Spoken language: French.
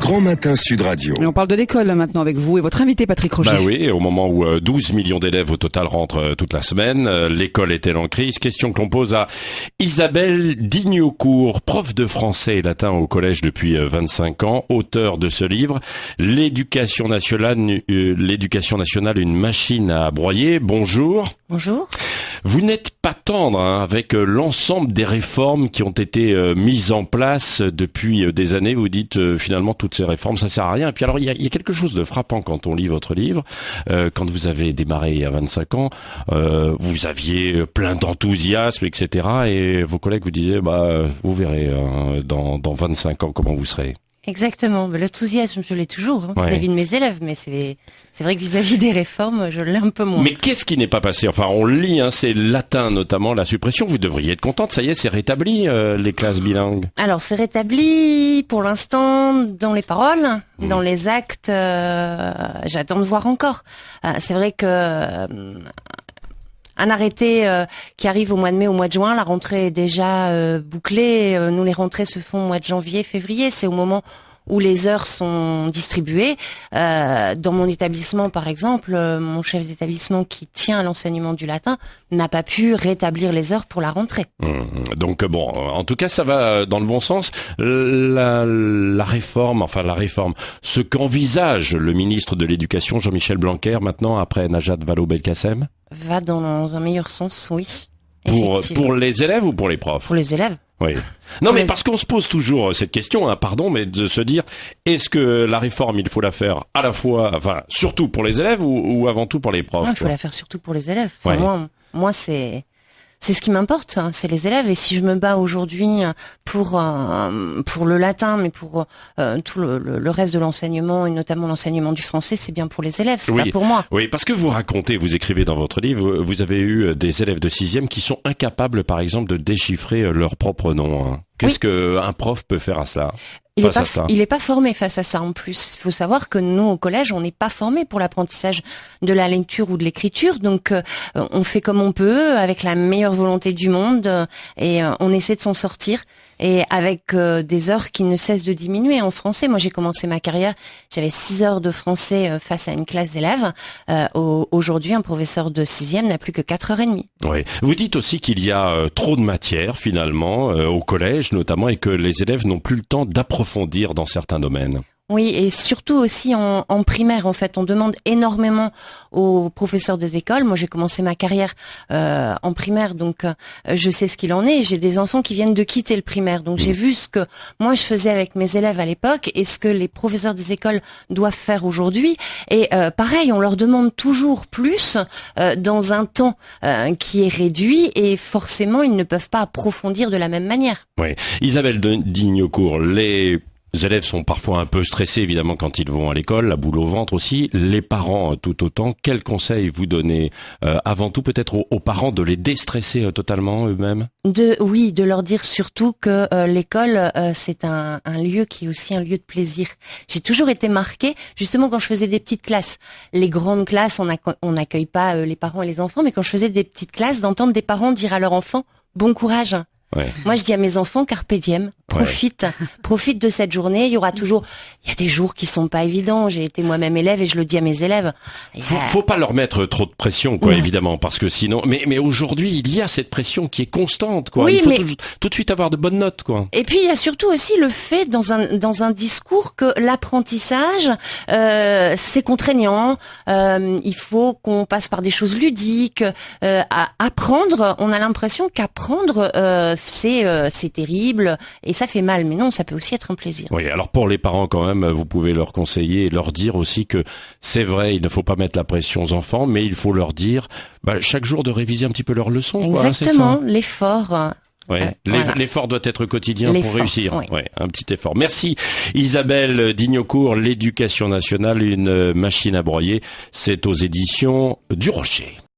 Grand Matin Sud Radio. Et on parle de l'école là, maintenant avec vous et votre invité Patrick Roger. Bah oui, au moment où 12 millions d'élèves au total rentrent toute la semaine, l'école est-elle en crise? Question que l'on pose à Isabelle Dignocourt, prof de français et latin au collège depuis 25 ans, auteur de ce livre, l'éducation nationale, une machine à broyer. Bonjour. Bonjour. Vous n'êtes pas tendre avec l'ensemble des réformes qui ont été mises en place depuis des années. Vous dites finalement toutes ces réformes ça sert à rien. Et puis alors il y a quelque chose de frappant quand on lit votre livre. Quand vous avez démarré il y a 25 ans, vous aviez plein d'enthousiasme, etc. Et vos collègues vous disaient vous verrez dans 25 ans comment vous serez. Exactement. L'enthousiasme, je l'ai toujours vis-à-vis de mes élèves, mais c'est vrai que vis-à-vis des réformes, je l'ai un peu moins. Mais qu'est-ce qui n'est pas passé? Enfin, on le lit, c'est latin notamment, la suppression. Vous devriez être contente. Ça y est, c'est rétabli les classes bilingues. Alors, c'est rétabli pour l'instant dans les paroles, dans les actes. J'attends de voir encore. C'est vrai que un arrêté qui arrive au mois de mai, au mois de juin, la rentrée est déjà bouclée. Nous, les rentrées se font au mois de janvier, février. C'est au moment où les heures sont distribuées. Dans mon établissement, par exemple, mon chef d'établissement qui tient à l'enseignement du latin n'a pas pu rétablir les heures pour la rentrée. Donc bon, en tout cas, ça va dans le bon sens. La réforme, ce qu'envisage le ministre de l'Éducation, Jean-Michel Blanquer, maintenant, après Najat Vallaud-Belkacem, va dans un meilleur sens, oui. Pour les élèves ou pour les profs? Pour les élèves. Oui. Non, mais parce qu'on se pose toujours cette question, mais de se dire, est-ce que la réforme, il faut la faire à la fois, surtout pour les élèves ou avant tout pour les profs? Non, il faut la faire surtout pour les élèves. Moi, c'est ce qui m'importe, c'est les élèves. Et si je me bats aujourd'hui pour le latin, mais pour tout le reste de l'enseignement, et notamment l'enseignement du français, c'est bien pour les élèves, c'est pas pour moi. Oui, parce que vous écrivez dans votre livre, vous avez eu des élèves de 6e qui sont incapables, par exemple, de déchiffrer leur propre nom. Qu'est-ce qu'un prof peut faire à cela? Il est pas formé face à ça en plus. Il faut savoir que nous, au collège, on n'est pas formé pour l'apprentissage de la lecture ou de l'écriture. Donc, on fait comme on peut, avec la meilleure volonté du monde, et on essaie de s'en sortir. Et avec des heures qui ne cessent de diminuer en français. Moi, j'ai commencé ma carrière, j'avais 6 heures de français face à une classe d'élèves. Aujourd'hui, un professeur de 6e n'a plus que 4h30. Oui. Vous dites aussi qu'il y a trop de matière, finalement, au collège notamment, et que les élèves n'ont plus le temps d'approfondir dans certains domaines. Oui, et surtout aussi en primaire, en fait. On demande énormément aux professeurs des écoles. Moi, j'ai commencé ma carrière en primaire, donc je sais ce qu'il en est. J'ai des enfants qui viennent de quitter le primaire, donc j'ai vu ce que moi je faisais avec mes élèves à l'époque et ce que les professeurs des écoles doivent faire aujourd'hui. Et pareil, on leur demande toujours plus dans un temps qui est réduit et forcément, ils ne peuvent pas approfondir de la même manière. Oui, Isabelle Dignocourt, les élèves sont parfois un peu stressés, évidemment, quand ils vont à l'école, la boule au ventre aussi. Les parents, tout autant. Quels conseils vous donnez avant tout, peut-être aux parents, de les déstresser totalement eux-mêmes? De leur dire surtout que l'école, c'est un lieu qui est aussi un lieu de plaisir. J'ai toujours été marquée, justement, quand je faisais des petites classes. Les grandes classes, on n'accueille pas les parents et les enfants, mais quand je faisais des petites classes, d'entendre des parents dire à leurs enfants « bon courage ». Ouais. Moi, je dis à mes enfants, carpe diem, profite de cette journée. Il y a des jours qui sont pas évidents. J'ai été moi-même élève et je le dis à mes élèves. Faut pas leur mettre trop de pression, évidemment, parce que sinon, mais aujourd'hui, il y a cette pression qui est constante, Oui, il faut tout de suite avoir de bonnes notes, Et puis, il y a surtout aussi le fait, dans un discours, que l'apprentissage, c'est contraignant. Il faut qu'on passe par des choses ludiques. À apprendre, on a l'impression qu'apprendre, c'est terrible et ça fait mal, mais non, ça peut aussi être un plaisir. Oui, alors pour les parents quand même, vous pouvez leur conseiller et leur dire aussi que c'est vrai, il ne faut pas mettre la pression aux enfants, mais il faut leur dire chaque jour de réviser un petit peu leurs leçons. Exactement, l'effort. L'effort doit être quotidien pour réussir. Un petit effort. Merci Isabelle Dignocourt, l'éducation nationale, une machine à broyer. C'est aux éditions du Rocher.